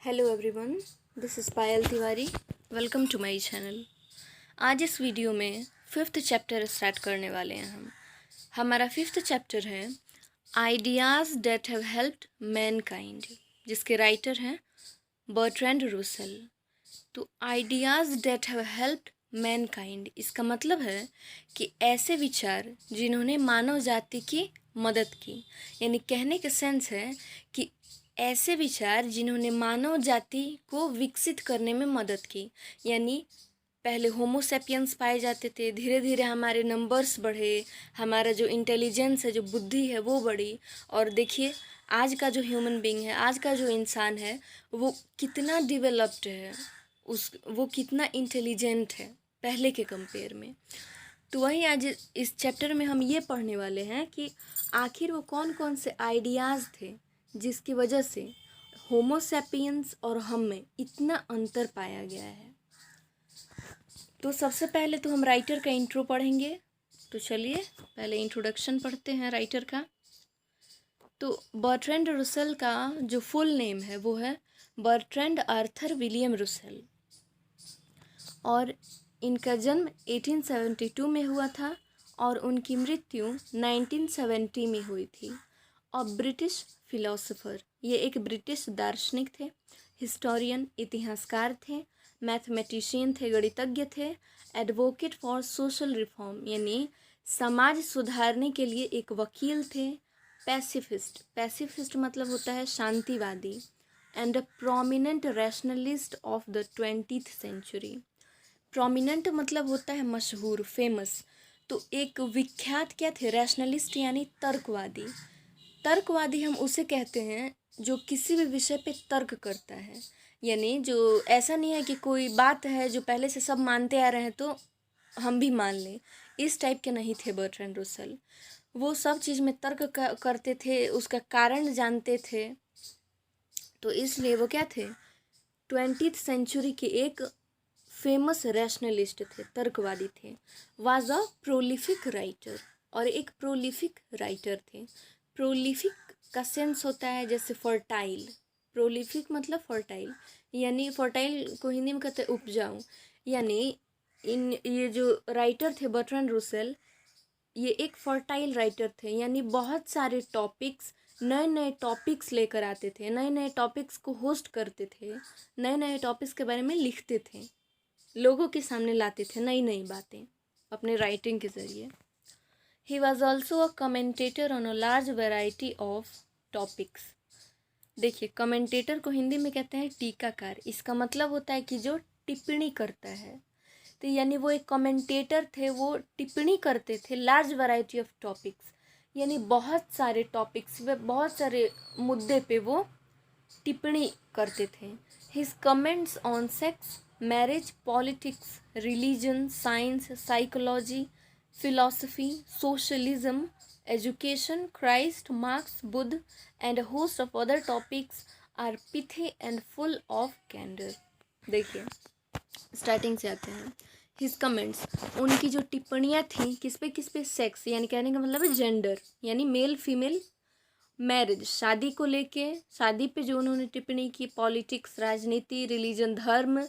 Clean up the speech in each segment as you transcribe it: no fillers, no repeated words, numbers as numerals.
Hello everyone, this is Payal Tiwari. Welcome to my channel. आज इस video में 5th चैप्टर स्टार्ट करने वाले हैं हमारा 5th चैप्टर है ideas that have helped Mankind, जिसके राइटर हैं बर्ट्रैंड रसेल। तो ideas that have helped Mankind, इसका मतलब है कि ऐसे विचार जिन्होंने मानव जाति की मदद की, यानी कहने का सेंस है कि ऐसे विचार जिन्होंने मानव जाति को विकसित करने में मदद की। यानी पहले होमोसेपियंस पाए जाते थे, धीरे धीरे हमारे नंबर्स बढ़े, हमारा जो इंटेलिजेंस है, जो बुद्धि है वो बढ़ी। और देखिए आज का जो ह्यूमन बीइंग है, आज का जो इंसान है, वो कितना डेवलप्ड है, वो कितना इंटेलिजेंट है पहले के कंपेयर में। तो वही आज इस चैप्टर में हम ये पढ़ने वाले हैं कि आखिर वो कौन कौन से आइडियाज़ थे जिसकी वजह से होमोसेपियंस और हम में इतना अंतर पाया गया है। तो सबसे पहले तो हम राइटर का इंट्रो पढ़ेंगे। तो चलिए पहले इंट्रोडक्शन पढ़ते हैं राइटर का। तो बर्ट्रैंड रसेल का जो फुल नेम है वो है बर्ट्रैंड आर्थर विलियम रसेल, और इनका जन्म 1872 में हुआ था और उनकी मृत्यु 1970 में हुई थी। और ब्रिटिश फिलोसोफर, ये एक ब्रिटिश दार्शनिक थे, हिस्टोरियन इतिहासकार थे, मैथमेटिशियन थे, गणितज्ञ थे, एडवोकेट फॉर सोशल रिफॉर्म यानी समाज सुधारने के लिए एक वकील थे, पैसिफिस्ट मतलब होता है शांतिवादी, and a prominent rationalist of the 20th century. Prominent मतलब होता है मशहूर, फेमस। तो एक विख्यात क्या थे, रैशनलिस्ट यानी तर्कवादी। तर्कवादी हम उसे कहते हैं जो किसी भी विषय पे तर्क करता है, यानी जो ऐसा नहीं है कि कोई बात है जो पहले से सब मानते आ रहे हैं तो हम भी मान लें, इस टाइप के नहीं थे बर्ट्रैंड रसेल। वो सब चीज़ में तर्क करते थे, उसका कारण जानते थे। तो इसलिए वो क्या थे, 20th सेंचुरी के एक फेमस रैशनलिस्ट थे, तर्कवादी थे। वाज अ प्रोलिफिक राइटर, और एक प्रोलिफिक राइटर थे। प्रोलिफिक का सेंस होता है जैसे फर्टाइल, प्रोलिफिक मतलब फर्टाइल, यानी फर्टाइल को हिंदी में कहते हैं उपजाऊ। यानी ये जो राइटर थे बर्ट्रैंड रसेल, ये एक फर्टाइल राइटर थे, यानी बहुत सारे टॉपिक्स, नए नए टॉपिक्स लेकर आते थे, नए नए टॉपिक्स को होस्ट करते थे, नए नए टॉपिक्स के बारे में लिखते थे, लोगों के सामने लाते थे नई नई बातें अपने राइटिंग के ज़रिए। He was also a commentator on a large variety of topics. देखिए, कमेंटेटर को हिंदी में कहते हैं टीकाकार। इसका मतलब होता है कि जो टिप्पणी करता है। तो यानी वो एक कमेंटेटर थे, वो टिप्पणी करते थे लार्ज वैरायटी ऑफ टॉपिक्स, यानी बहुत सारे टॉपिक्स पे, बहुत सारे मुद्दे पे वो टिप्पणी करते थे। His comments on sex, marriage, politics, religion, science, psychology, philosophy, socialism, education, Christ, marks, Buddha and a host of other topics are pithy and full of candor। देखिए स्टार्टिंग से आते हैं। हिज कमेंट्स, उनकी जो टिप्पणियाँ थी किस पे, सेक्स यानी कहने का मतलब है जेंडर, यानी मेल फीमेल, मैरिज शादी को लेके, शादी पे जो उन्होंने टिप्पणी की, पॉलिटिक्स राजनीति, रिलीजन धर्म,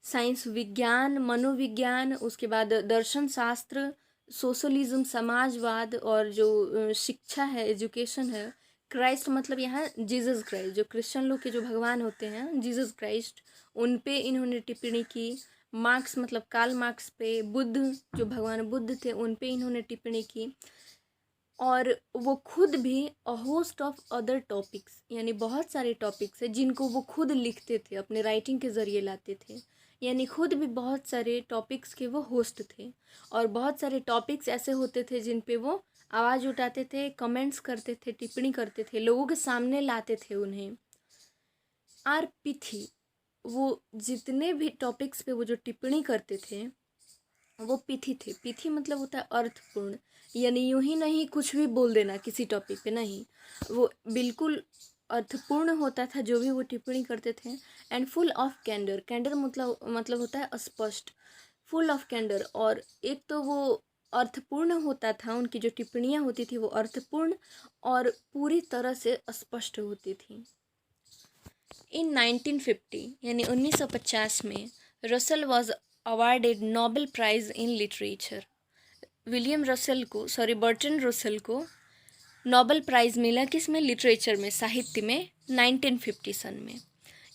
साइंस विज्ञान, मनोविज्ञान, उसके बाद दर्शन शास्त्र, सोशलिज्म समाजवाद, और जो शिक्षा है, एजुकेशन है, क्राइस्ट मतलब यहाँ जीसस क्राइस्ट, जो क्रिश्चियन लोग के जो भगवान होते हैं जीसस क्राइस्ट, उन पे इन्होंने टिप्पणी की। मार्क्स मतलब कार्ल मार्क्स पे, बुद्ध जो भगवान बुद्ध थे उन पे इन्होंने टिप्पणी की। और वो खुद भी a host of other topics, यानी बहुत सारे टॉपिक्स है जिनको वो खुद लिखते थे, अपने राइटिंग के ज़रिए लाते थे, यानी खुद भी बहुत सारे टॉपिक्स के वो होस्ट थे। और बहुत सारे टॉपिक्स ऐसे होते थे जिन पे वो आवाज़ उठाते थे, कमेंट्स करते थे, टिप्पणी करते थे, लोगों के सामने लाते थे उन्हें। आर पिथी, वो जितने भी टॉपिक्स पे वो जो टिप्पणी करते थे वो पिथी थे। पिथी मतलब होता है अर्थपूर्ण, यानी यूं ही नहीं कुछ भी बोल देना किसी टॉपिक पे, नहीं, वो बिल्कुल अर्थपूर्ण होता था जो भी वो टिप्पणी करते थे। एंड फुल ऑफ कैंडर, कैंडर मतलब होता है स्पष्ट, फुल ऑफ कैंडर। और एक तो वो अर्थपूर्ण होता था, उनकी जो टिप्पणियाँ होती थी वो अर्थपूर्ण और पूरी तरह से स्पष्ट होती थी। इन 1950 यानी 1950 में Russell was awarded Nobel prize in literature. Bertrand Russell को नोबेल प्राइज़ मिला किसमें? लिटरेचर में, साहित्य में, 1950 सन में।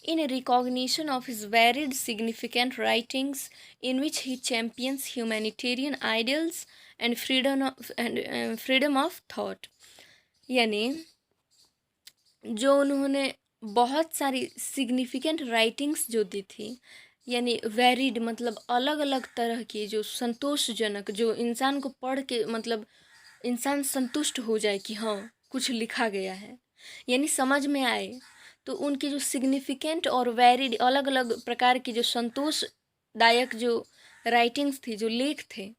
In recognition of his varied significant writings in which he champions humanitarian ideals and freedom of thought. यानी जो उन्होंने बहुत सारी सिग्निफिकेंट राइटिंग्स जो दी थी, यानी वेरिड मतलब अलग अलग तरह की, जो संतोषजनक, जो इंसान को पढ़ के मतलब इंसान संतुष्ट हो जाए कि हाँ कुछ लिखा गया है, यानी समझ में आए। तो उनकी जो सिग्निफिकेंट और वेरिड अलग अलग प्रकार की जो संतोषदायक जो राइटिंग्स थी, जो लेख थे,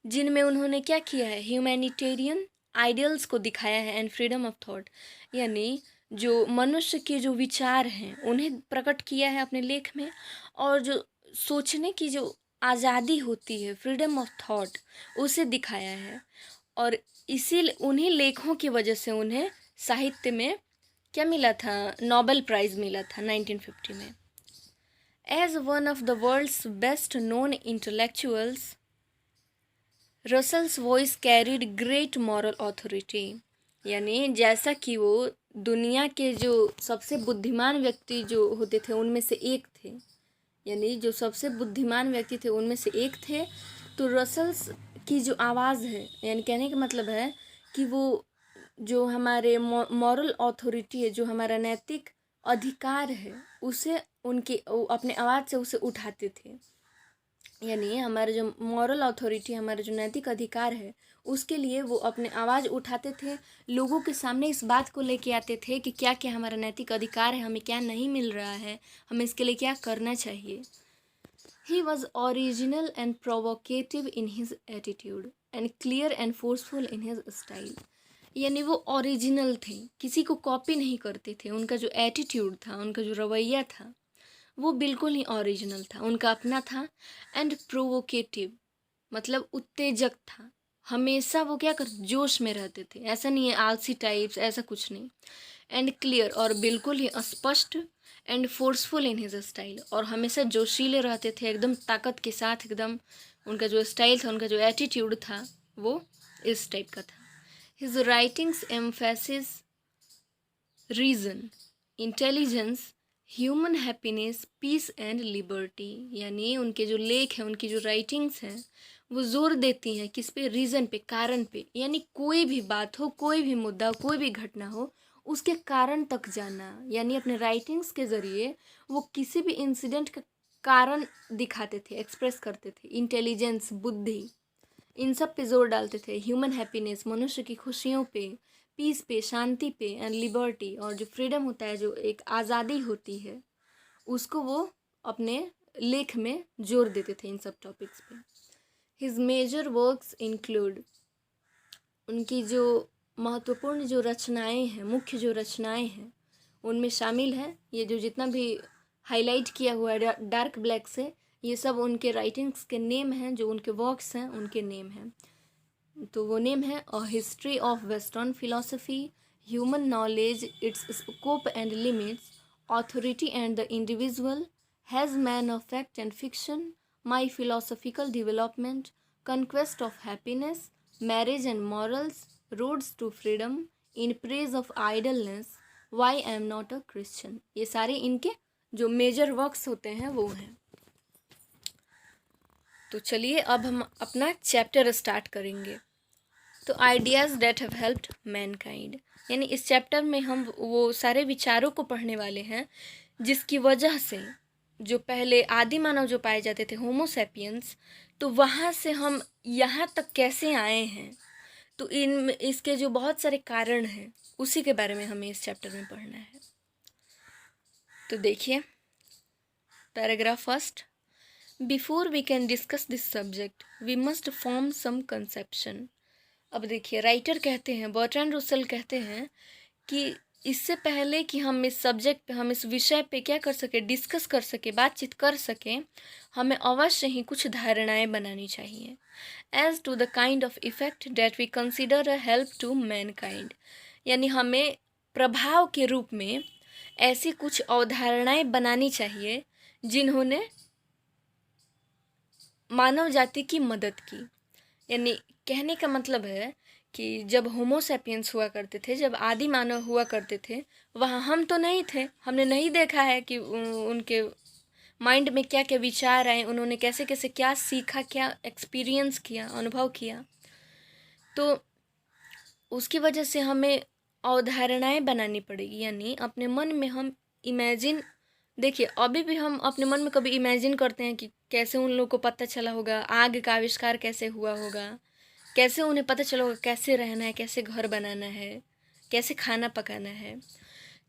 जिनमें उन्होंने क्या किया है? ह्यूमैनिटेरियन आइडियल्स को दिखाया है एंड फ्रीडम ऑफ थॉट, यानी जो मनुष्य के जो विचार हैं उन्हें प्रकट किया है अपने लेख में, और जो सोचने की जो आज़ादी होती है, फ्रीडम ऑफ थॉट, उसे दिखाया है। और इसी उन्हीं लेखों की वजह से उन्हें साहित्य में क्या मिला था? नोबेल प्राइज़ मिला था 1950 में। As one of the world's best known intellectuals, Russell's voice carried great moral authority. यानी जैसा कि वो दुनिया के जो सबसे बुद्धिमान व्यक्ति जो होते थे उनमें से एक थे, यानी जो सबसे बुद्धिमान व्यक्ति थे उनमें से एक थे, तो रसल्स की जो आवाज़ है, यानी कहने का मतलब है कि वो जो हमारे मॉरल अथॉरिटी है, जो हमारा नैतिक अधिकार है, उसे उनकी अपने आवाज़ से उसे उठाते थे। यानी हमारे जो मॉरल अथॉरिटी, हमारा जो नैतिक अधिकार है, उसके लिए वो अपने आवाज़ उठाते थे, लोगों के सामने इस बात को लेके आते थे कि क्या क्या हमारा नैतिक अधिकार है, हमें क्या नहीं मिल रहा है, हमें इसके लिए क्या करना चाहिए। He was original and provocative in his attitude and clear and forceful in his style। यानी वो ओरिजिनल थे, किसी को कॉपी नहीं करते थे। उनका जो एटीट्यूड था, उनका जो रवैया था, वो बिल्कुल ही ओरिजिनल था, उनका अपना था। एंड प्रोवोकेटिव मतलब उत्तेजक था, हमेशा वो क्या कर जोश में रहते थे, ऐसा नहीं है आलसी टाइप्स, ऐसा कुछ नहीं। एंड क्लियर और बिल्कुल ही स्पष्ट। And forceful in his style और हमेशा जोशीले रहते थे, एकदम ताकत के साथ, एकदम उनका जो स्टाइल था, उनका जो एटीट्यूड था, वो इस टाइप का था। His writings emphasis reason, intelligence, human happiness, peace and liberty. यानी उनके जो लेख हैं, उनकी जो राइटिंग्स हैं, वो जोर देती हैं किस पे? रीज़न पे, कारण पे। यानी कोई भी बात हो, कोई भी मुद्दा, कोई भी घटना हो, उसके कारण तक जाना। यानी अपने राइटिंग्स के ज़रिए वो किसी भी इंसिडेंट का कारण दिखाते थे, एक्सप्रेस करते थे। इंटेलिजेंस, बुद्धि, इन सब पे जोर डालते थे। ह्यूमन हैप्पीनेस, मनुष्य की खुशियों पे, पीस पे, शांति पे, एंड लिबर्टी और जो फ्रीडम होता है, जो एक आज़ादी होती है, उसको वो अपने लेख में जोर देते थे, इन सब टॉपिक्स पे। हिज मेजर वर्क्स इंक्लूड, उनकी जो महत्वपूर्ण जो रचनाएं हैं, मुख्य जो रचनाएं हैं, उनमें शामिल है ये जो जितना भी हाईलाइट किया हुआ है डार्क ब्लैक से, ये सब उनके राइटिंग्स के नेम हैं, जो उनके वर्क्स हैं उनके नेम हैं। तो वो नेम है a history of western philosophy, human knowledge, its scope and limits, authority and the individual, has man of fact and fiction, my philosophical development, conquest of happiness, marriage and morals, roads to freedom, in praise of idleness, why I am not a Christian. ये सारे इनके जो major works होते हैं वो हैं। तो चलिए अब हम अपना चैप्टर स्टार्ट करेंगे। तो ideas that have helped mankind, यानी इस चैप्टर में हम वो सारे विचारों को पढ़ने वाले हैं जिसकी वजह से जो पहले आदि मानव जो पाए जाते थे, होमो सैपियंस, तो वहाँ से हम यहाँ तक कैसे आए हैं, तो इसके जो बहुत सारे कारण हैं उसी के बारे में हमें इस चैप्टर में पढ़ना है। तो देखिए paragraph first, before we can discuss this subject we must form some conception. अब देखिए राइटर कहते हैं, बर्ट्रैंड रसल कहते हैं कि इससे पहले कि हम इस सब्जेक्ट पे, हम इस विषय पे क्या कर सके, डिस्कस कर सके, बातचीत कर सकें, हमें अवश्य ही कुछ धारणाएं बनानी चाहिए। As to the kind of effect that we consider a help to mankind, यानी हमें प्रभाव के रूप में ऐसी कुछ अवधारणाएं बनानी चाहिए जिन्होंने मानव जाति की मदद की। यानी कहने का मतलब है कि जब होमो सैपियंस हुआ करते थे, जब आदि मानव हुआ करते थे, वहाँ हम तो नहीं थे, हमने नहीं देखा है कि उनके माइंड में क्या क्या विचार आए, उन्होंने कैसे कैसे क्या सीखा, क्या एक्सपीरियंस किया, अनुभव किया। तो उसकी वजह से हमें अवधारणाएं बनानी पड़ेगी। यानी अपने मन में हम इमेजिन, देखिए अभी भी हम अपने मन में कभी इमेजिन करते हैं कि कैसे उन लोगों को पता चला होगा, आग का आविष्कार कैसे हुआ होगा, कैसे उन्हें पता चला होगा कैसे रहना है, कैसे घर बनाना है, कैसे खाना पकाना है।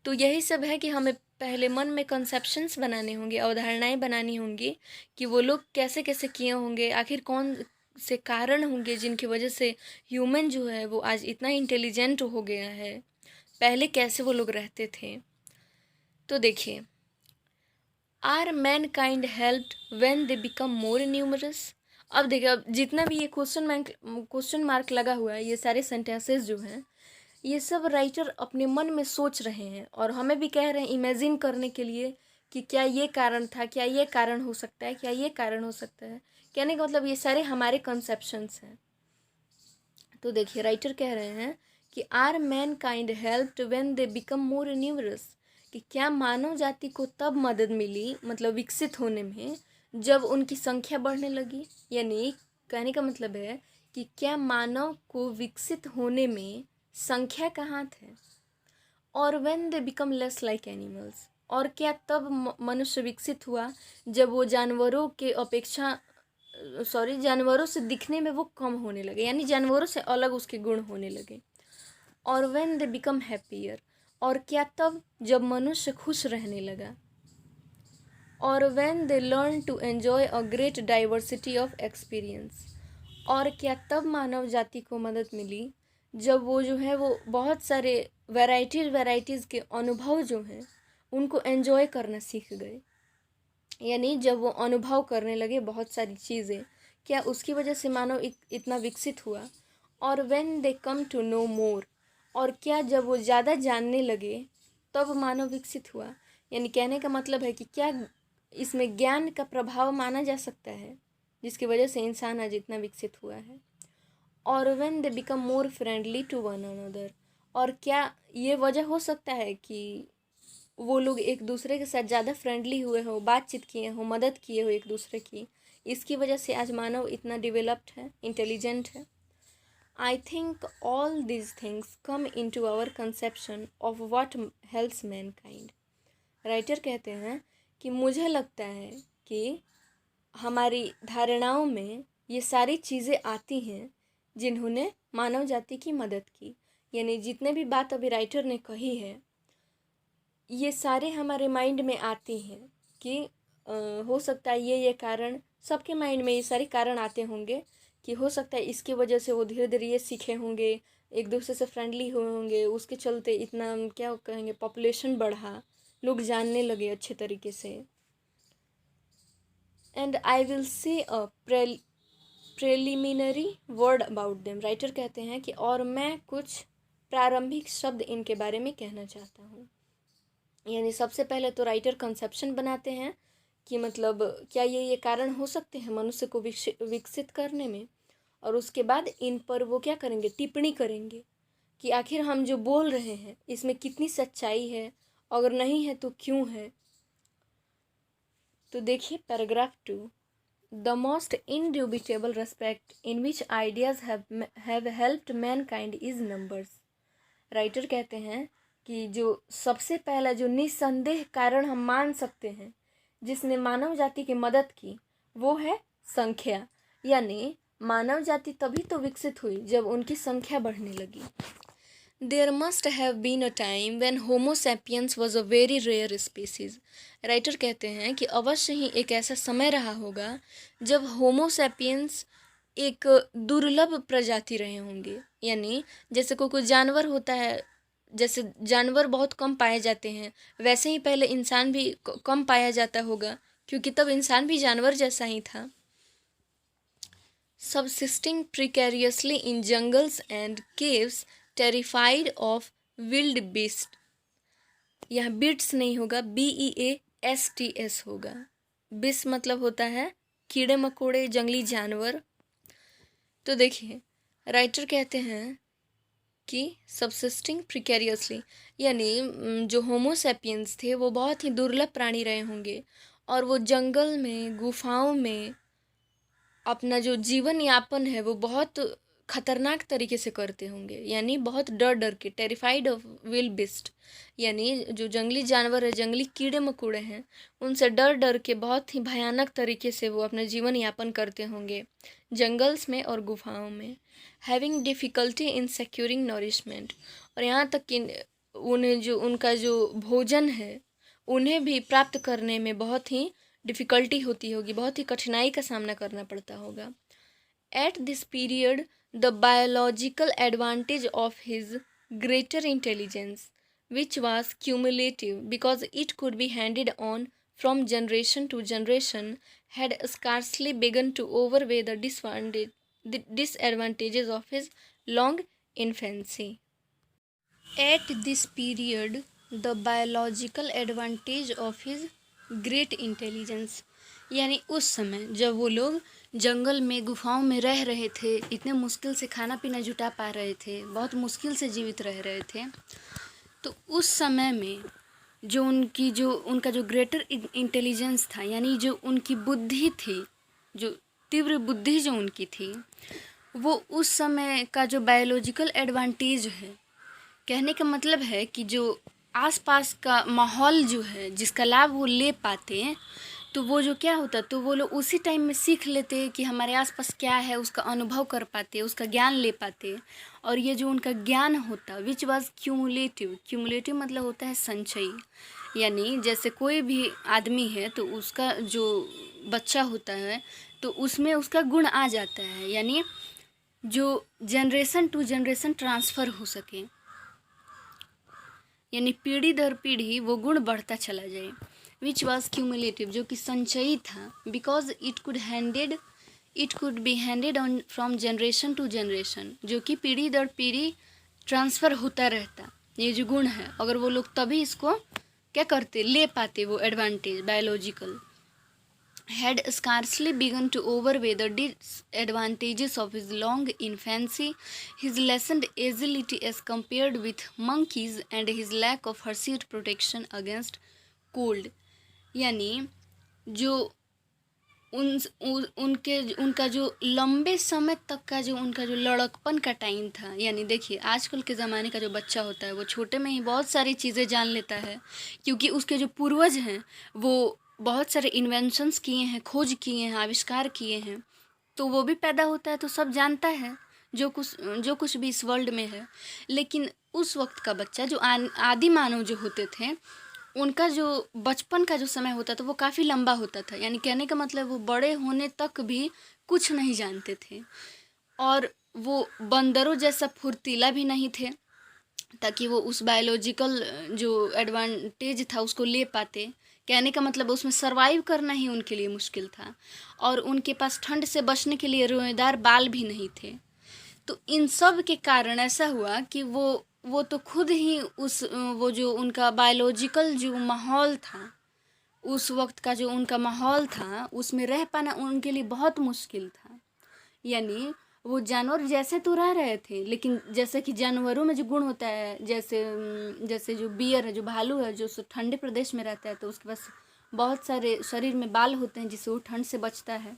तो यही सब है कि हमें पहले मन में कंसेप्शंस बनाने होंगे, अवधारणाएं बनानी होंगी कि वो लोग कैसे कैसे किए होंगे, आखिर कौन से कारण होंगे जिनकी वजह से ह्यूमन जो है वो आज इतना इंटेलिजेंट हो गया है, पहले कैसे वो लोग रहते थे। तो देखिए, are mankind helped when they become more numerous. अब देखिए, अब जितना भी ये क्वेश्चन मार्क लगा हुआ है, ये सारे सेंटेंसेस जो हैं, ये सब राइटर अपने मन में सोच रहे हैं और हमें भी कह रहे हैं इमेजिन करने के लिए कि क्या ये कारण था, क्या ये कारण हो सकता है, क्या ये कारण हो सकता है। कहने का मतलब ये सारे हमारे कंसेप्शंस हैं। तो देखिए, राइटर कह रहे हैं कि are mankind helped when they become more numerous, कि क्या मानव जाति को तब मदद मिली, मतलब विकसित होने में, जब उनकी संख्या बढ़ने लगी। यानी कहने का मतलब है कि क्या मानव को विकसित होने में संख्या कहाँ थे, और when they become less like animals, और क्या तब मनुष्य विकसित हुआ जब वो जानवरों के अपेक्षा जानवरों से दिखने में वो कम होने लगे, यानी जानवरों से अलग उसके गुण होने लगे। और व्हेन दे बिकम हैप्पियर, और क्या तब जब मनुष्य खुश रहने लगा। और when they learn to enjoy a great diversity of experience, और क्या तब मानव जाति को मदद मिली जब वो जो है वो बहुत सारे वैराइटीज़ के अनुभव जो हैं उनको एंजॉय करना सीख गए। यानी जब वो अनुभव करने लगे बहुत सारी चीज़ें, क्या उसकी वजह से मानव इतना विकसित हुआ। और when they come to know more, और क्या जब वो ज़्यादा जानने लगे तब मानव विकसित हुआ। यानी कहने का मतलब है कि क्या इसमें ज्ञान का प्रभाव माना जा सकता है जिसकी वजह से इंसान आज इतना विकसित हुआ है। और when they become more friendly to one another, और क्या ये वजह हो सकता है कि वो लोग एक दूसरे के साथ ज़्यादा फ्रेंडली हुए हो, बातचीत किए हो, मदद किए हो एक दूसरे की, इसकी वजह से आज मानव इतना डेवलप्ड है, इंटेलिजेंट है। I think all these things come in to our conception of what helps mankind. Writer कहते हैं कि मुझे लगता है कि हमारी धारणाओं में ये सारी चीज़ें आती हैं जिन्होंने मानव जाति की मदद की। यानी जितने भी बात अभी राइटर ने कही है, ये सारे हमारे माइंड में आते हैं कि हो सकता है ये कारण, सबके माइंड में ये सारे कारण आते होंगे कि हो सकता है इसकी वजह से वो धीरे धीरे ये सीखे होंगे, एक दूसरे से फ्रेंडली हुए होंगे, उसके चलते इतना क्या कहेंगे पॉपुलेशन बढ़ा, लोग जानने लगे अच्छे तरीके से। And I will say a preliminary word about them. Writer कहते हैं कि और मैं कुछ प्रारंभिक शब्द इनके बारे में कहना चाहता हूँ। यानी सबसे पहले तो राइटर कंसेप्शन बनाते हैं कि मतलब क्या ये कारण हो सकते हैं मनुष्य को विकसित करने में, और उसके बाद इन पर वो क्या करेंगे, टिप्पणी करेंगे कि आखिर हम जो बोल रहे हैं इसमें कितनी सच्चाई है, अगर नहीं है तो क्यों है। तो देखिए paragraph 2, the most indubitable respect in which ideas have helped mankind is numbers. Writer कहते हैं कि जो सबसे पहला जो निस्संदेह कारण हम मान सकते हैं जिसने मानव जाति की मदद की वो है संख्या। यानी मानव जाति तभी तो विकसित हुई जब उनकी संख्या बढ़ने लगी। There must have been a time when Homo sapiens was a very rare species. Writer कहते हैं कि अवश्य ही एक ऐसा समय रहा होगा जब होमो सैपियंस एक दुर्लभ प्रजाति रहे होंगे। यानी जैसे कोई जानवर होता है, जैसे जानवर बहुत कम पाए जाते हैं, वैसे ही पहले इंसान भी कम पाया जाता होगा, क्योंकि तब इंसान भी जानवर जैसा ही था। Subsisting precariously in jungles and caves, terrified of wild beasts. यहाँ बिट्स नहीं होगा, BEASTS होगा। बिस मतलब होता है कीड़े मकोड़े, जंगली जानवर। तो देखिए राइटर कहते हैं कि सबसिस्टिंग प्रिकेरियसली, यानी जो होमोसेपियंस थे वो बहुत ही दुर्लभ प्राणी रहे होंगे और वो जंगल में, गुफाओं में अपना जो जीवन यापन है वो बहुत खतरनाक तरीके से करते होंगे, यानी बहुत डर डर के, टेरिफाइड ऑफ विल बिस्ट, यानी जो जंगली जानवर है, जंगली कीड़े मकोड़े हैं, उनसे डर डर के बहुत ही भयानक तरीके से वो अपना जीवन यापन करते होंगे जंगल्स में और गुफाओं में। हैविंग डिफ़िकल्टी इन सेक्यूरिंग नॉरिशमेंट, और यहाँ तक कि उन्हें जो उनका जो भोजन है उन्हें भी प्राप्त करने में बहुत ही डिफ़िकल्टी होती होगी, बहुत ही कठिनाई का सामना करना पड़ता होगा। At this period the biological advantage of his greater intelligence which was cumulative because it could be handed on from generation to generation, had scarcely begun to overweigh the disadvantages of his long infancy. At this period, the biological advantage of his great intelligence, यानी उस समय जब वो लोग जंगल में, गुफाओं में रह रहे थे, इतने मुश्किल से खाना पीना जुटा पा रहे थे, बहुत मुश्किल से जीवित रह रहे थे, तो उस समय में जो उनका जो ग्रेटर इंटेलिजेंस था, यानी जो उनकी बुद्धि थी, जो तीव्र बुद्धि जो उनकी थी, वो उस समय का जो बायोलॉजिकल एडवांटेज है, कहने का मतलब है कि जो आसपास का माहौल जो है जिसका लाभ वो ले पाते हैं, तो वो जो क्या होता, तो वो लोग उसी टाइम में सीख लेते कि हमारे आसपास क्या है, उसका अनुभव कर पाते, उसका ज्ञान ले पाते। और ये जो उनका ज्ञान होता विच वाज क्यूमुलेटिव, क्यूमुलेटिव मतलब होता है संचयी, यानी जैसे कोई भी आदमी है तो उसका जो बच्चा होता है तो उसमें उसका गुण आ जाता है, यानी जो जनरेशन टू जनरेशन ट्रांसफ़र हो सके, यानी पीढ़ी दर पीढ़ी वो गुण बढ़ता चला जाए। विच वॉज क्यूमुलेटिव, जो कि संचयी था, because it could be handed on from generation to generation, जो कि पीढ़ी दर पीढ़ी ट्रांसफ़र होता रहता। ये जो गुण है अगर वो लोग तभी इसको क्या करते, ले पाते, वो advantage biological, had scarcely begun to overweigh the disadvantages of his long infancy, his lessened agility as compared with monkeys, and his lack of hirsute protection against cold, यानी जो उनका जो लंबे समय तक का जो उनका जो लड़कपन का टाइम था, यानी देखिए आजकल के ज़माने का जो बच्चा होता है वो छोटे में ही बहुत सारी चीज़ें जान लेता है, क्योंकि उसके जो पूर्वज हैं वो बहुत सारे इन्वेंशंस किए हैं, खोज किए हैं, आविष्कार किए हैं, तो वो भी पैदा होता है तो सब जानता है जो कुछ भी इस वर्ल्ड में है। लेकिन उस वक्त का बच्चा जो आदि मानव जो होते थे, उनका जो बचपन का जो समय होता था वो काफ़ी लंबा होता था, यानी कहने का मतलब वो बड़े होने तक भी कुछ नहीं जानते थे, और वो बंदरों जैसा फुर्तीला भी नहीं थे ताकि वो उस बायोलॉजिकल जो एडवांटेज था उसको ले पाते। कहने का मतलब उसमें सरवाइव करना ही उनके लिए मुश्किल था, और उनके पास ठंड से बचने के लिए रोएदार बाल भी नहीं थे। तो इन सब के कारण ऐसा हुआ कि वो तो खुद ही वो जो उनका बायोलॉजिकल जो माहौल था, उस वक्त का जो उनका माहौल था उसमें रह पाना उनके लिए बहुत मुश्किल था। यानी वो जानवर जैसे तो रह रहे थे, लेकिन जैसे कि जानवरों में जो गुण होता है, जैसे जो बियर है, जो भालू है, जो ठंडे प्रदेश में रहता है तो उसके पास बहुत सारे शरीर में बाल होते हैं जिससे वो ठंड से बचता है।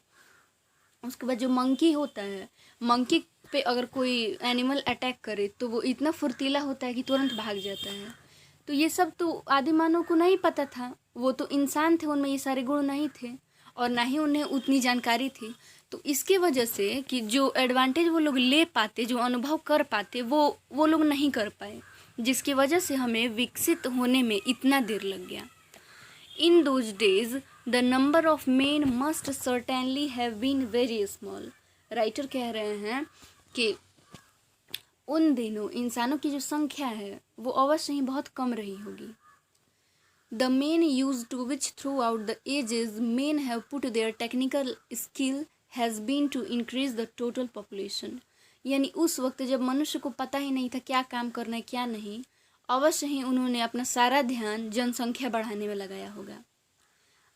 उसके बाद जो मंकी होता है, मंकी पे अगर कोई एनिमल अटैक करे तो वो इतना फुर्तीला होता है कि तुरंत भाग जाता है। तो ये सब तो आदि मानव को नहीं पता था, वो तो इंसान थे, उनमें ये सारे गुण नहीं थे और ना ही उन्हें उतनी जानकारी थी। तो इसके वजह से कि जो एडवांटेज वो लोग ले पाते, जो अनुभव कर पाते, वो लोग नहीं कर पाए, जिसकी वजह से हमें विकसित होने में इतना देर लग गया। In those days, the number of men must certainly have been very small. Writer कह रहे हैं कि उन दिनों इंसानों की जो संख्या है वो अवश्य ही बहुत कम रही होगी। The main use to which throughout the ages men have put their technical skill has been to increase the total population. यानी उस वक्त जब मनुष्य को पता ही नहीं था क्या काम करना है क्या नहीं, अवश्य ही उन्होंने अपना सारा ध्यान जनसंख्या बढ़ाने में लगाया होगा।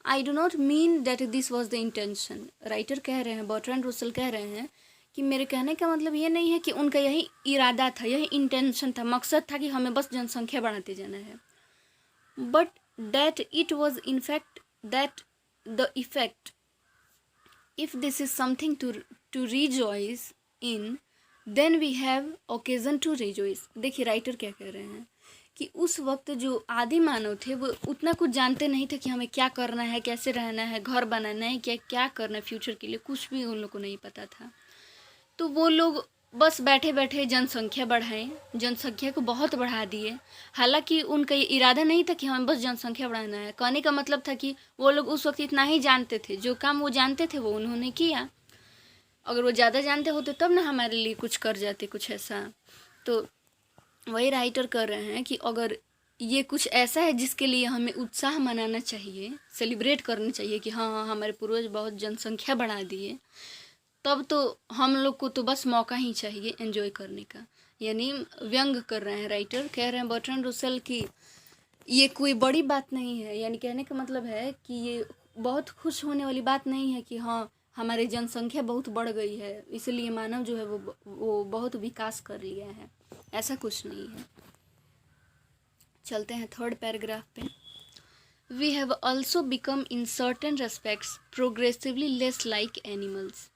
I do not mean that this was the intention. Writer कह रहे हैं, बर्ट्रैंड रसेल कह रहे हैं कि मेरे कहने का मतलब ये नहीं है कि उनका यही इरादा था, यही इंटेंशन था, मकसद था कि हमें बस जनसंख्या बढ़ाते जाना है, but that it was in fact that the effect if this is something to rejoice in then we have occasion to rejoice. देखिए राइटर क्या कह रहे हैं कि उस वक्त जो आदि मानव थे वो उतना कुछ जानते नहीं थे कि हमें क्या करना है, कैसे रहना है, घर बनाना है, क्या क्या करना है फ्यूचर के लिए, कुछ भी उन लोग को नहीं पता था। तो वो लोग बस बैठे बैठे जनसंख्या बढ़ाएं, जनसंख्या को बहुत बढ़ा दिए। हालांकि उनका ये इरादा नहीं था कि हमें बस जनसंख्या बढ़ाना है। कहने का मतलब था कि वो लोग उस वक्त इतना ही जानते थे, जो काम वो जानते थे वो उन्होंने किया। अगर वो ज़्यादा जानते होते तब ना हमारे लिए कुछ कर जाते, कुछ ऐसा। तो वही राइटर कर रहे हैं कि अगर ये कुछ ऐसा है जिसके लिए हमें उत्साह मनाना चाहिए, सेलिब्रेट करना चाहिए कि हाँ हाँ हमारे पूर्वज बहुत जनसंख्या बढ़ा दिए, तब तो हम लोग को तो बस मौका ही चाहिए एंजॉय करने का। यानी व्यंग कर रहे हैं राइटर, कह रहे हैं बर्ट्रैंड रसेल कि ये कोई बड़ी बात नहीं है। यानी कहने का मतलब है कि ये बहुत खुश होने वाली बात नहीं है कि हाँ हमारी जनसंख्या बहुत बढ़ गई है इसलिए मानव जो है वो बहुत विकास कर लिया है, ऐसा कुछ नहीं है। चलते हैं थर्ड पैराग्राफ पे। We have also become in certain respects progressively less like animals.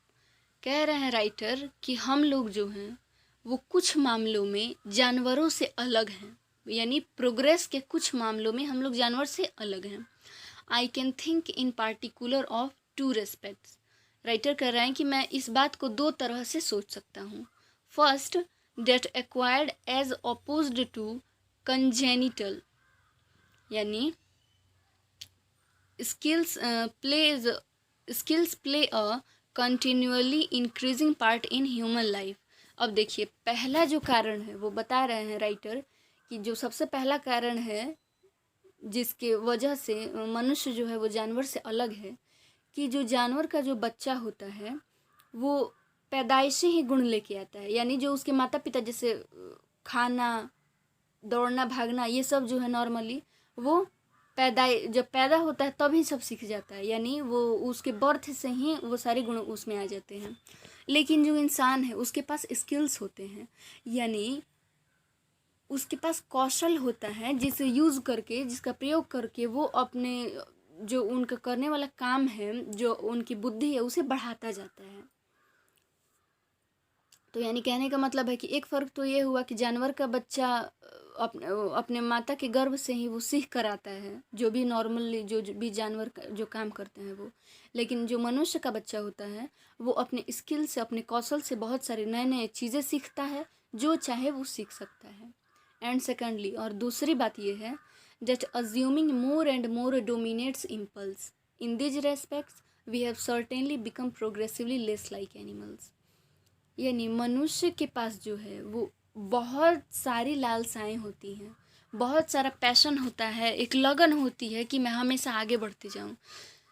कह रहे हैं राइटर कि हम लोग जो हैं वो कुछ मामलों में जानवरों से अलग हैं, यानी प्रोग्रेस के कुछ मामलों में हम लोग जानवर से अलग हैं। I can think in particular of two respects. Writer कह रहे हैं कि मैं इस बात को दो तरह से सोच सकता हूँ। First, that acquired as opposed to congenital, यानी skills play a continually increasing part in human life. अब देखिए पहला जो कारण है वो बता रहे हैं राइटर कि जो सबसे पहला कारण है जिसके वजह से मनुष्य जो है वो जानवर से अलग है, कि जो जानवर का जो बच्चा होता है वो पैदाइशी ही गुण लेके आता है। यानी जो उसके माता पिता जैसे खाना, दौड़ना, भागना, ये सब जो है नॉर्मली वो जब पैदा होता है तभी सब सीख जाता है, यानी वो उसके बर्थ से ही वो सारे गुण उसमें आ जाते हैं। लेकिन जो इंसान है उसके पास स्किल्स होते हैं, यानी उसके पास कौशल होता है जिसे यूज़ करके, जिसका प्रयोग करके वो अपने जो उनका करने वाला काम है, जो उनकी बुद्धि है, उसे बढ़ाता जाता है। तो यानी कहने का मतलब है कि एक फ़र्क तो ये हुआ कि जानवर का बच्चा अपने माता के गर्भ से ही वो सीख कर आता है, जो भी नॉर्मली जो भी जानवर जो काम करते हैं वो। लेकिन जो मनुष्य का बच्चा होता है वो अपने स्किल से, अपने कौशल से बहुत सारी नए नए चीज़ें सीखता है, जो चाहे वो सीख सकता है। एंड सेकेंडली, और दूसरी बात ये है, that assuming more and more dominates impulse. In these respects, we have certainly become progressively less like animals. यानी मनुष्य के पास जो है वो बहुत सारी लालसाएं होती हैं, बहुत सारा पैशन होता है, एक लगन होती है कि मैं हमेशा आगे बढ़ते जाऊं।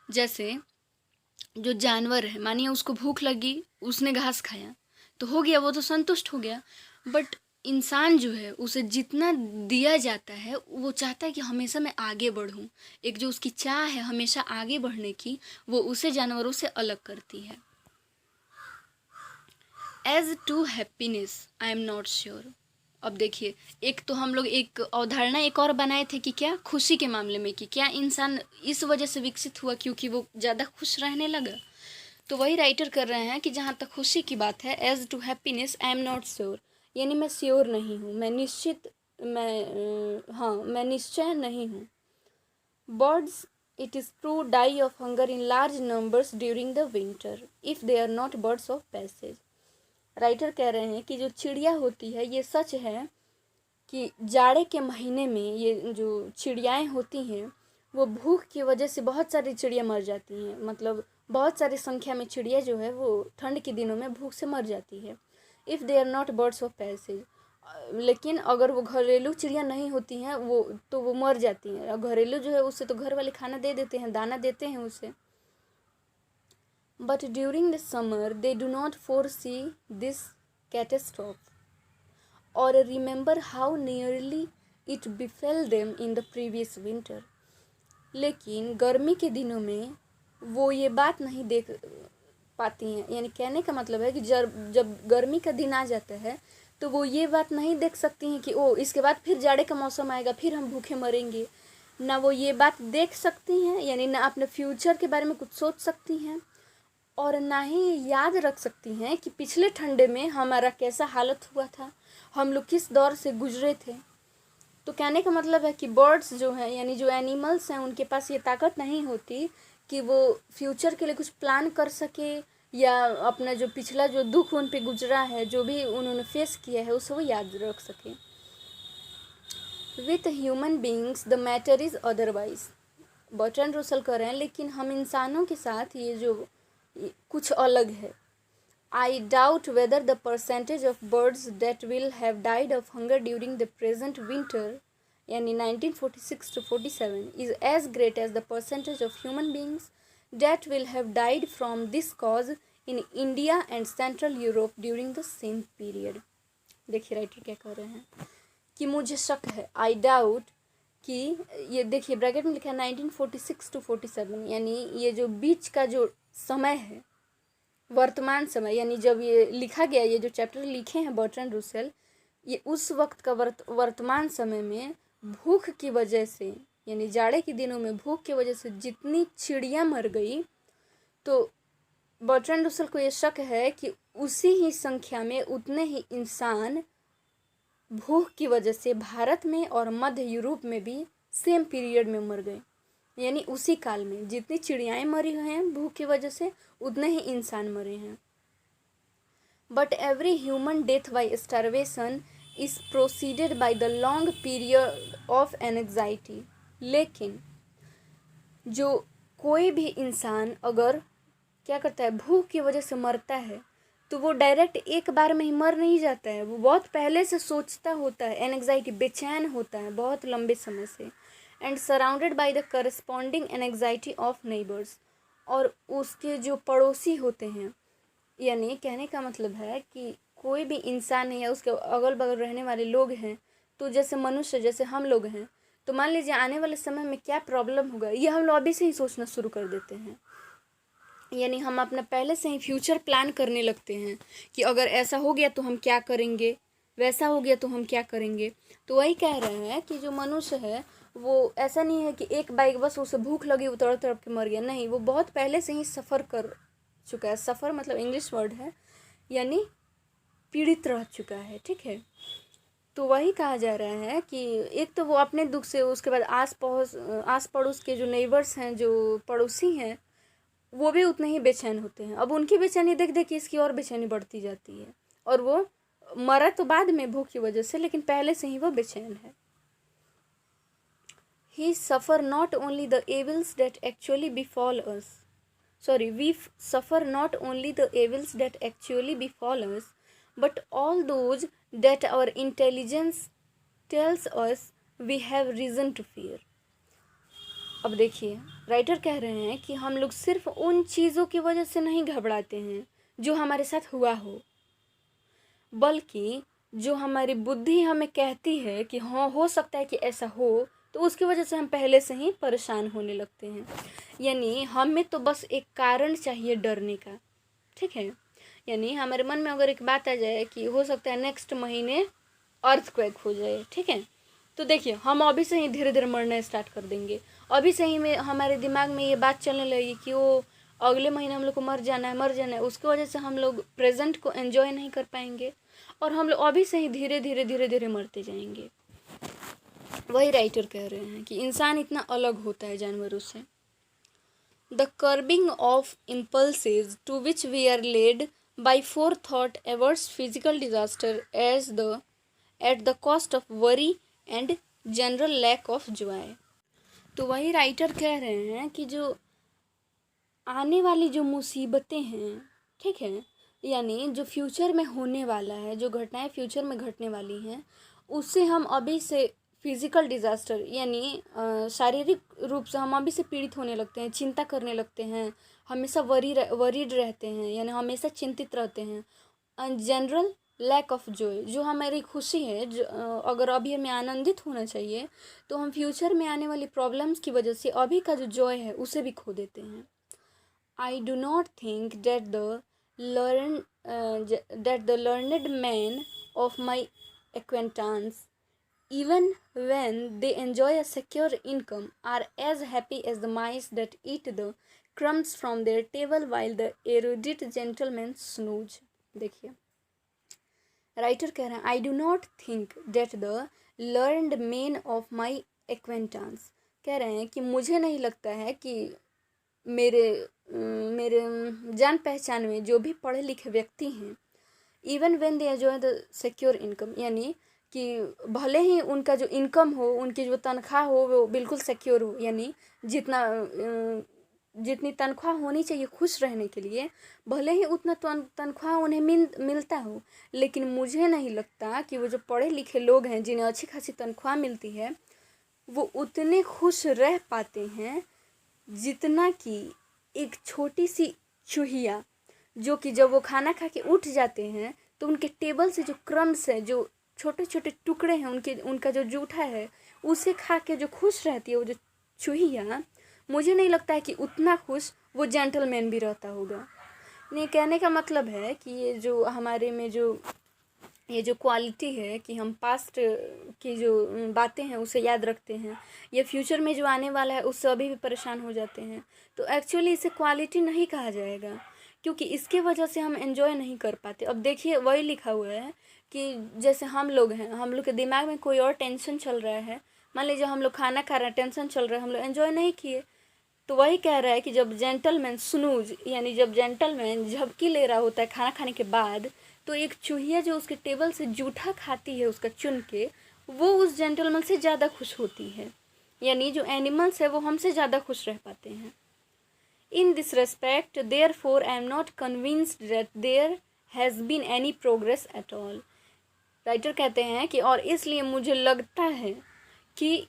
जैसे जो जानवर है, मानिए उसको भूख लगी, उसने घास खाया तो हो गया, वो तो संतुष्ट हो गया। बट इंसान जो है उसे जितना दिया जाता है वो चाहता है कि हमेशा मैं आगे बढ़ूं। एक जो उसकी चाह है हमेशा आगे बढ़ने की, वो उसे जानवरों से अलग करती है। As to happiness I am not sure. अब देखिए, एक तो हम लोग एक अवधारणा एक और बनाए थे कि क्या खुशी के मामले में, कि क्या इंसान इस वजह से विकसित हुआ क्योंकि वो ज़्यादा खुश रहने लगा। तो वही राइटर कर रहे हैं कि जहाँ तक खुशी की बात है, as to happiness I am not sure, यानी मैं श्योर नहीं हूँ, मैं निश्चय नहीं हूँ। Birds, it is true, die of hunger in large numbers during the winter if they are not birds of passage. Writer कह रहे हैं कि जो चिड़िया होती है, ये सच है कि जाड़े के महीने में ये जो चिड़ियाएँ होती हैं वो भूख की वजह से बहुत सारी चिड़िया मर जाती हैं। मतलब बहुत सारी संख्या में चिड़िया जो है वो ठंड के दिनों में भूख से मर जाती है। If they are not birds of passage, लेकिन अगर वो घरेलू चिड़िया नहीं होती हैं वो तो वो मर जाती हैं। और घरेलू जो है उससे तो घर वाले खाना दे देते हैं, दाना देते हैं उसे। But during the summer, they do not foresee this catastrophe or remember how nearly it befell them in the previous winter. लेकिन गर्मी के दिनों में वो ये बात नहीं देख पाती हैं। यानी कहने का मतलब है कि जब गर्मी का दिन आ जाता है तो वो ये बात नहीं देख सकती हैं कि ओ इसके बाद फिर जाड़े का मौसम आएगा, फिर हम भूखे मरेंगे। ना वो ये बात देख सकती हैं, यानी ना अपने फ्यूचर के बारे में कुछ सोच सकती हैं, और ना ही याद रख सकती हैं कि पिछले ठंडे में हमारा कैसा हालत हुआ था, हम लोग किस दौर से गुजरे थे। तो कहने का मतलब है कि बर्ड्स जो हैं, यानी जो एनिमल्स हैं, उनके पास ये ताकत नहीं होती कि वो फ्यूचर के लिए कुछ प्लान कर सके, या अपना जो पिछला जो दुख उन पे गुजरा है, जो भी उन्होंने फेस किया है, उसे वो याद रख सके। With human beings the matter is otherwise. Bertrand Russell कर रहे हैं, लेकिन हम इंसानों के साथ ये जो कुछ अलग है। I doubt whether the percentage of birds that will have died of hunger during the present winter, यानी 1946 to 47, is as great as the percentage of human beings that will have died from this cause in India and Central Europe during the same period। देखिए writer क्या कह रहे हैं कि मुझे शक है, आई डाउट, कि ये देखिए ब्रैकेट में लिखा है 1946 to 47, यानी ये जो बीच का जो समय है, वर्तमान समय, यानी जब ये लिखा गया, ये जो चैप्टर लिखे हैं बर्ट्रैंड रसल, ये उस वक्त का वर्तमान समय में भूख की वजह से, यानी जाड़े के दिनों में भूख की वजह से जितनी चिड़ियाँ मर गई, तो बर्ट्रैंड रसल को ये शक है कि उसी ही संख्या में उतने ही इंसान भूख की वजह से भारत में और मध्य यूरोप में भी सेम पीरियड में मर गए। यानी उसी काल में जितनी चिड़ियाएँ मरी हुई हैं भूख की वजह से, उतने ही इंसान मरे हैं। But every human death by starvation is proceeded by the long period of anxiety. लेकिन जो कोई भी इंसान अगर क्या करता है, भूख की वजह से मरता है, तो वो डायरेक्ट एक बार में ही मर नहीं जाता है, वो बहुत पहले से सोचता होता है, एनजाइटी, बेचैन होता है बहुत लंबे समय से, and surrounded by the corresponding anxiety of neighbours, और उसके जो पड़ोसी होते हैं, यानी कहने का मतलब है कि कोई भी इंसान है या उसके अगल बगल रहने वाले लोग हैं, तो जैसे मनुष्य, जैसे हम लोग हैं, तो मान लीजिए आने वाले समय में क्या प्रॉब्लम होगा, ये हम लोग अभी से ही सोचना शुरू कर देते हैं। यानी हम अपना पहले से ही फ्यूचर प्लान करने लगते हैं कि अगर ऐसा हो गया तो हम क्या करेंगे, वैसा हो गया तो हम क्या करेंगे। तो वही कह रहे हैं कि जो मनुष्य है वो ऐसा नहीं है कि एक बाइक बस उसे भूख लगी वो तड़प तड़प के मर गया, नहीं, वो बहुत पहले से ही सफ़र कर चुका है। सफ़र मतलब इंग्लिश वर्ड है, यानी पीड़ित रह चुका है, ठीक है। तो वही कहा जा रहा है कि एक तो वो अपने दुख से, उसके बाद आस पड़ोस के जो नेबर्स हैं, जो पड़ोसी हैं, वो भी उतने ही बेचैन होते हैं। अब उनकी बेचैनी देख देख के इसकी और बेचैनी बढ़ती जाती है, और वो मरा तो बाद में भूख की वजह से, लेकिन पहले से ही वो बेचैन है। He suffer not only the evils that actually befall us. Sorry, we suffer not only the evils that actually befall us, but all those that our intelligence tells us we have reason to fear. अब देखिए writer कह रहे हैं कि हम लोग सिर्फ उन चीज़ों की वजह से नहीं घबराते हैं जो हमारे साथ हुआ हो, बल्कि जो हमारी बुद्धि हमें कहती है कि हाँ हो सकता है कि ऐसा हो, तो उसकी वजह से हम पहले से ही परेशान होने लगते हैं। यानी हमें तो बस एक कारण चाहिए डरने का, ठीक है। यानी हमारे मन में अगर एक बात आ जाए कि हो सकता है नेक्स्ट महीने अर्थक्वेक हो जाए, ठीक है, तो देखिए हम अभी से ही धीरे धीरे मरना स्टार्ट कर देंगे। अभी से ही में हमारे दिमाग में ये बात चलने लगेगी कि वो अगले महीने हम लोग को मर जाना है। उसकी वजह से हम लोग प्रेजेंट को एंजॉय नहीं कर पाएंगे, और हम लोग अभी से ही धीरे धीरे मरते जाएंगे। वही राइटर कह रहे हैं कि इंसान इतना अलग होता है जानवरों से। The curbing of impulses to which we are led by forethought averts physical disaster at the cost of worry and general lack of joy। तो वही राइटर कह रहे हैं कि जो आने वाली जो मुसीबतें हैं, ठीक है, यानी जो फ्यूचर में होने वाला है, जो घटनाएं फ्यूचर में घटने वाली हैं, उससे हम अभी से फिज़िकल डिज़ास्टर, यानी शारीरिक रूप से हम अभी से पीड़ित होने लगते हैं, चिंता करने लगते हैं, हमेशा वरीड रहते हैं, यानी हमेशा चिंतित रहते हैं। जनरल लैक ऑफ जॉय, जो हमारी खुशी है, जो अगर अभी हमें आनंदित होना चाहिए तो हम फ्यूचर में आने वाली प्रॉब्लम्स की वजह से अभी का जो जॉय है उसे भी खो देते हैं. I do not think that learn the learned men of my acquaintance, even when they enjoy a secure income, are as happy as the mice that eat the crumbs from their table while the erudite gentlemen snooze. देखिए, writer कह रहे हैं I do not think that the learned men of my acquaintance, कह रहे हैं कि मुझे नहीं लगता है कि मेरे मेरे जान पहचान में जो भी पढ़े लिखे व्यक्ति हैं, even when they enjoy the secure income, यानी कि भले ही उनका जो इनकम हो, उनकी जो तनख्वाह हो वो बिल्कुल सिक्योर हो, यानी जितनी तनख्वाह होनी चाहिए खुश रहने के लिए, भले ही उतना तनख्वाह उन्हें मिलता हो, लेकिन मुझे नहीं लगता कि वो जो पढ़े लिखे लोग हैं जिन्हें अच्छी खासी तनख्वाह मिलती है वो उतने खुश रह पाते हैं जितना कि एक छोटी सी चूहिया, जो कि जब वो खाना खा के उठ जाते हैं तो उनके टेबल से जो क्रम्स है, जो छोटे छोटे टुकड़े हैं उनका जो जूठा है, उसे खा के जो खुश रहती है वो जो चूहिया, मुझे नहीं लगता है कि उतना खुश वो जेंटलमैन भी रहता होगा. नहीं, कहने का मतलब है कि ये जो हमारे में ये जो क्वालिटी है कि हम पास्ट की जो बातें हैं उसे याद रखते हैं, या फ्यूचर में जो आने वाला है उससे अभी भी परेशान हो जाते हैं, तो एक्चुअली इसे क्वालिटी नहीं कहा जाएगा, क्योंकि इसके वजह से हम एंजॉय नहीं कर पाते. अब देखिए, वही लिखा हुआ है कि जैसे हम लोग हैं, हम लोग के दिमाग में कोई और टेंशन चल रहा है, मान लीजिए हम लोग खाना खा रहे हैं, टेंशन चल रहा है, हम लोग एंजॉय नहीं किए, तो वही कह रहा है कि जब जेंटलमैन स्नूज, यानी जब जेंटलमैन झपकी ले रहा होता है खाना खाने के बाद, तो एक चूहिया जो उसके टेबल से जूठा खाती है उसका चुन के, वो उस जेंटलमैन से ज़्यादा खुश होती है, यानी जो एनिमल्स है वो हमसे ज़्यादा खुश रह पाते हैं. In this respect therefore I am not convinced that there has been any progress at all. Writer कहते हैं कि और इसलिए मुझे लगता है कि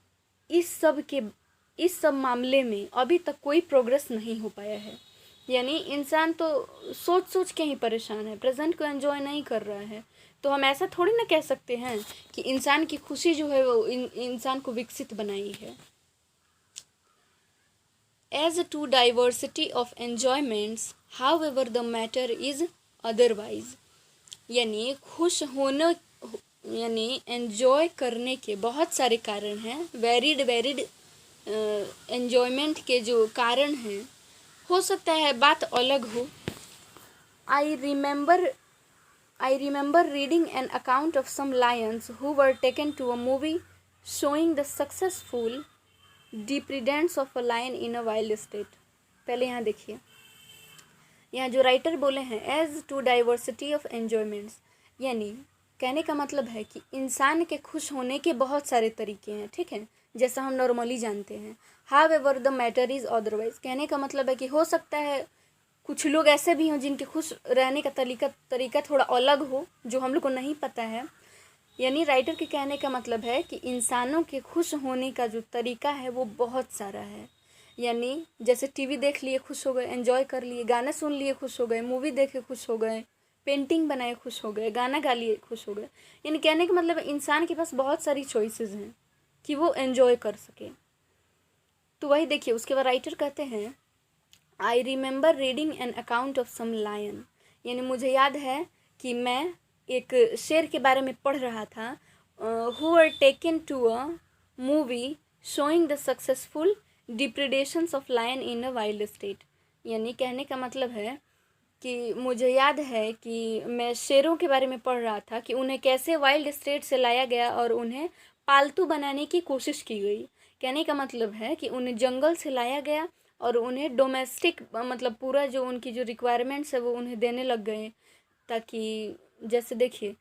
इस सब मामले में अभी तक कोई प्रोग्रेस नहीं हो पाया है, यानी इंसान तो सोच सोच के ही परेशान है, प्रेजेंट को एंजॉय नहीं कर रहा है. तो हम ऐसा थोड़ी ना कह सकते हैं कि इंसान की खुशी जो है वो इंसान को विकसित बनाई है. As to diversity of enjoyments however the matter is otherwise, यानी खुश होने, यानी एंजॉय करने के बहुत सारे कारण हैं, वेरिड एन्जॉयमेंट के जो कारण हैं, हो सकता है बात अलग हो. I remember reading an account of some lions who were taken to a movie showing the successful depredations of a lion in a wild state. पहले यहाँ देखिए, यहाँ जो राइटर बोले हैं as to diversity of enjoyments, यानी कहने का मतलब है कि इंसान के खुश होने के बहुत सारे तरीके हैं, ठीक है, जैसा हम नॉर्मली जानते हैं. However the matter is otherwise, कहने का मतलब है कि हो सकता है कुछ लोग ऐसे भी हों जिनके खुश रहने का तरीका थोड़ा अलग हो, जो हम लोग को नहीं पता है. यानी राइटर के कहने का मतलब है कि इंसानों के खुश होने का जो तरीका है वो बहुत सारा है. यानी जैसे टीवी देख लिए खुश हो गए, एंजॉय कर लिए, गाना सुन लिए खुश हो गए, मूवी देखे खुश हो गए, पेंटिंग बनाए खुश हो गए, गाना गा लिए खुश हो गए. यानी कहने का मतलब इंसान के पास बहुत सारी चॉइसेस हैं कि वो एंजॉय कर सके. तो वही देखिए, उसके बाद राइटर कहते हैं I remember reading an account of some lion, यानी मुझे याद है कि मैं एक शेर के बारे में पढ़ रहा था, who were taken to a movie showing the successful depredations of lion in a wild state. यानी कहने का मतलब है कि मुझे याद है कि मैं शेरों के बारे में पढ़ रहा था कि उन्हें कैसे वाइल्ड स्टेट से लाया गया और उन्हें पालतू बनाने की कोशिश की गई. कहने का मतलब है कि उन्हें जंगल से लाया गया और उन्हें डोमेस्टिक, मतलब पूरा जो उनकी जो रिक्वायरमेंट्स है वो उन्हें देने लग गए, ताकि जैसे देखिए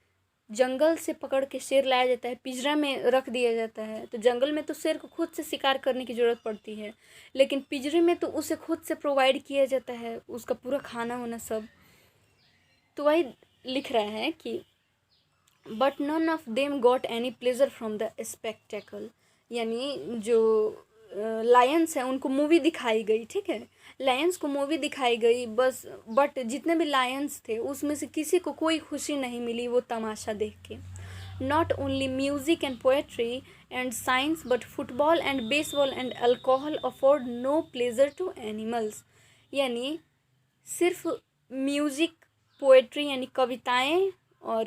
जंगल से पकड़ के शेर लाया जाता है, पिंजरा में रख दिया जाता है, तो जंगल में तो शेर को खुद से शिकार करने की ज़रूरत पड़ती है, लेकिन पिंजरे में तो उसे खुद से प्रोवाइड किया जाता है उसका पूरा खाना होना सब. तो वही लिख रहा है कि but none of them got any pleasure from the spectacle, यानी जो लायंस हैं उनको मूवी दिखाई गई, ठीक है, लायंस को मूवी दिखाई गई बस, बट जितने भी लायंस थे उसमें से किसी को कोई खुशी नहीं मिली वो तमाशा देख के। Not only music and poetry and science but football and baseball and alcohol afford no pleasure to animals. यानी सिर्फ म्यूजिक, पोएट्री यानी कविताएं और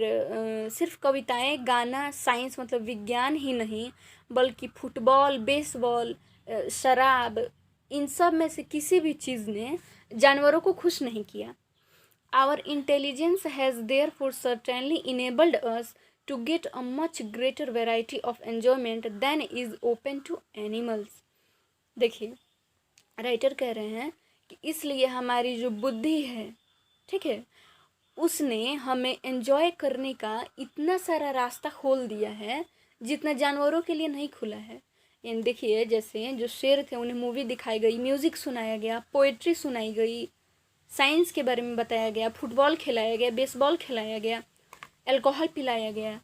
सिर्फ कविताएं, गाना, साइंस मतलब विज्ञान ही नहीं बल्कि फुटबॉल, बेसबॉल, शराब, इन सब में से किसी भी चीज़ ने जानवरों को खुश नहीं किया। Our intelligence has therefore certainly enabled us to get a much greater variety of enjoyment than is open to animals. देखिए, राइटर कह रहे हैं कि इसलिए हमारी जो बुद्धि है, ठीक है, उसने हमें एंजॉय करने का इतना सारा रास्ता खोल दिया है जितना जानवरों के लिए नहीं खुला है। यानी देखिए, जैसे जो शेर थे उन्हें मूवी दिखाई गई, म्यूज़िक सुनाया गया, पोएट्री सुनाई गई, साइंस के बारे में बताया गया, फुटबॉल खिलाया गया, बेसबॉल खिलाया गया, अल्कोहल पिलाया गया,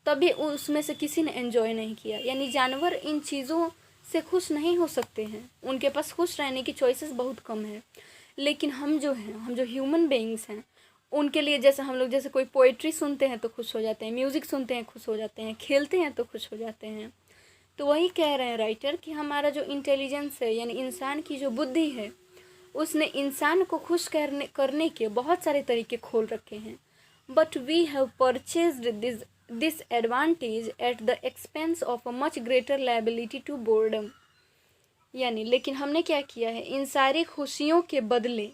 तभी उसमें से किसी ने एंजॉय नहीं किया। यानी जानवर इन चीज़ों से खुश नहीं हो सकते हैं, उनके पास खुश रहने की चॉइसेस बहुत कम है। लेकिन हम जो हैं, हम जो ह्यूमन बीइंग्स हैं, उनके लिए जैसे हम लोग जैसे कोई पोएट्री सुनते हैं तो खुश हो जाते हैं, म्यूज़िक सुनते हैं खुश हो जाते हैं, खेलते हैं तो खुश हो जाते हैं। तो वही कह रहे हैं राइटर कि हमारा जो इंटेलिजेंस है यानी इंसान की जो बुद्धि है उसने इंसान को खुश करने के बहुत सारे तरीके खोल रखे हैं। But we have purchased this advantage at the expense of a much greater liability to boredom. यानी लेकिन हमने क्या किया है, इन सारी खुशियों के बदले,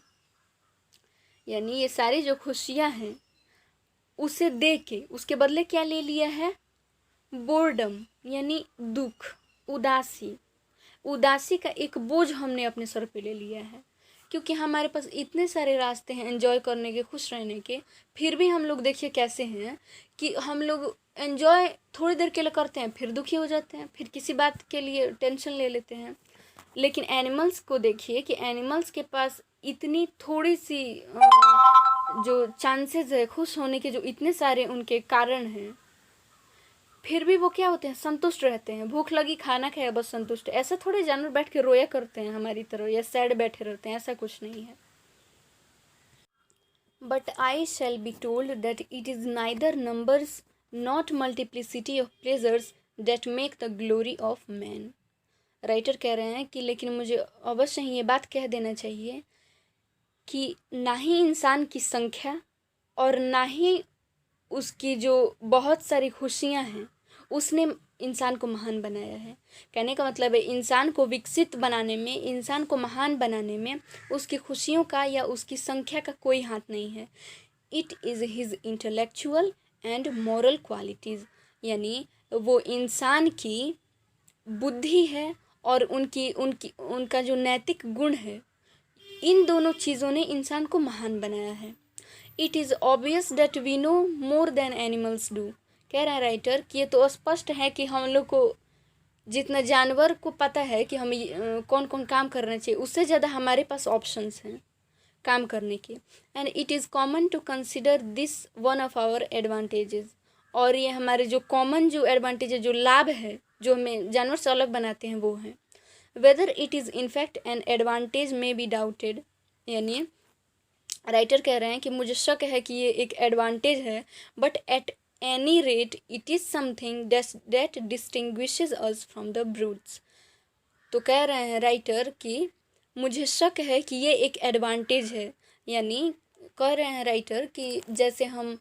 यानी ये सारी जो खुशियाँ हैं उसे दे के उसके बदले क्या ले लिया है, बोर्डम यानी दुख, उदासी, उदासी का एक बोझ हमने अपने सर पे ले लिया है। क्योंकि हमारे पास इतने सारे रास्ते हैं एंजॉय करने के, खुश रहने के, फिर भी हम लोग देखिए कैसे हैं कि हम लोग एंजॉय थोड़ी देर के लिए करते हैं फिर दुखी हो जाते हैं, फिर किसी बात के लिए टेंशन ले लेते हैं। लेकिन एनिमल्स को देखिए कि एनिमल्स के पास इतनी थोड़ी सी जो चांसेस है खुश होने के, जो इतने सारे उनके कारण हैं, फिर भी वो क्या होते हैं, संतुष्ट रहते हैं। भूख लगी, खाना खाया, बस संतुष्ट। ऐसा थोड़े जानवर बैठ के रोया करते हैं हमारी तरह या सैड बैठे रहते हैं, ऐसा कुछ नहीं है। But I shall be told that it is neither numbers not multiplicity of pleasures that make the glory of man. Writer कह रहे हैं कि लेकिन मुझे अवश्य ही ये बात कह देना चाहिए कि ना ही इंसान की संख्या और ना ही उसकी जो बहुत सारी खुशियाँ हैं उसने इंसान को महान बनाया है। कहने का मतलब है इंसान को विकसित बनाने में, इंसान को महान बनाने में उसकी खुशियों का या उसकी संख्या का कोई हाथ नहीं है। It is his intellectual and moral qualities. यानी वो इंसान की बुद्धि है और उनका जो नैतिक गुण है, इन दोनों चीज़ों ने इंसान को महान बनाया है। It is obvious that we know more than animals do. कह रहा है राइटर कि ये तो स्पष्ट है कि हम लोग को जितना जानवर को पता है कि हम कौन कौन काम करना चाहिए, उससे ज़्यादा हमारे पास ऑप्शंस हैं काम करने के। And it is common to consider this one of our advantages. और ये हमारे जो कॉमन जो एडवांटेज है, जो लाभ है, जो हमें जानवर से अलग बनाते हैं, वो हैं। Whether it is in fact an advantage may be doubted. यानी राइटर कह रहे हैं कि मुझे शक है कि ये एक एडवांटेज है, but at any rate it is something that distinguishes us from the brutes. तो कह रहे हैं राइटर कि मुझे शक है कि ये एक एडवांटेज है। यानी कह रहे हैं राइटर कि जैसे हम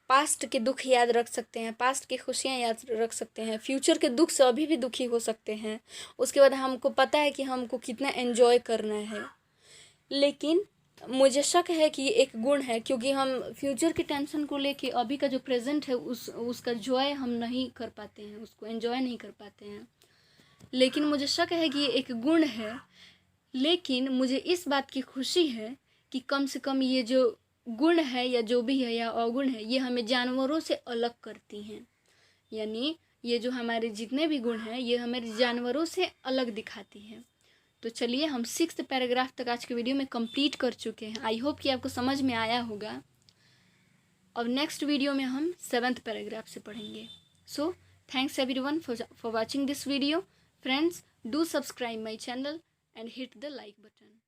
पास्ट के दुख याद रख सकते हैं, पास्ट की खुशियाँ याद रख सकते हैं, फ्यूचर के दुख से अभी भी दुखी हो सकते हैं, उसके बाद हमको पता है कि हमको कितना एंजॉय करना है। लेकिन मुझे शक है कि ये एक गुण है, क्योंकि हम फ्यूचर की टेंशन को लेके अभी का जो प्रेजेंट है उसका जॉय हम नहीं कर पाते हैं, उसको एंजॉय नहीं कर पाते हैं। लेकिन मुझे शक है कि ये एक गुण है। लेकिन मुझे इस बात की खुशी है कि कम से कम ये जो गुण है या जो भी है या अवगुण है, ये हमें जानवरों से अलग करती हैं। यानी ये जो हमारे जितने भी गुण हैं ये हमें जानवरों से अलग दिखाती हैं। तो चलिए, हम 6th पैराग्राफ तक आज के वीडियो में कंप्लीट कर चुके हैं। आई होप कि आपको समझ में आया होगा। अब नेक्स्ट वीडियो में हम 7th पैराग्राफ से पढ़ेंगे। So thanks everyone for watching this video friends. Do subscribe my channel and hit the like button.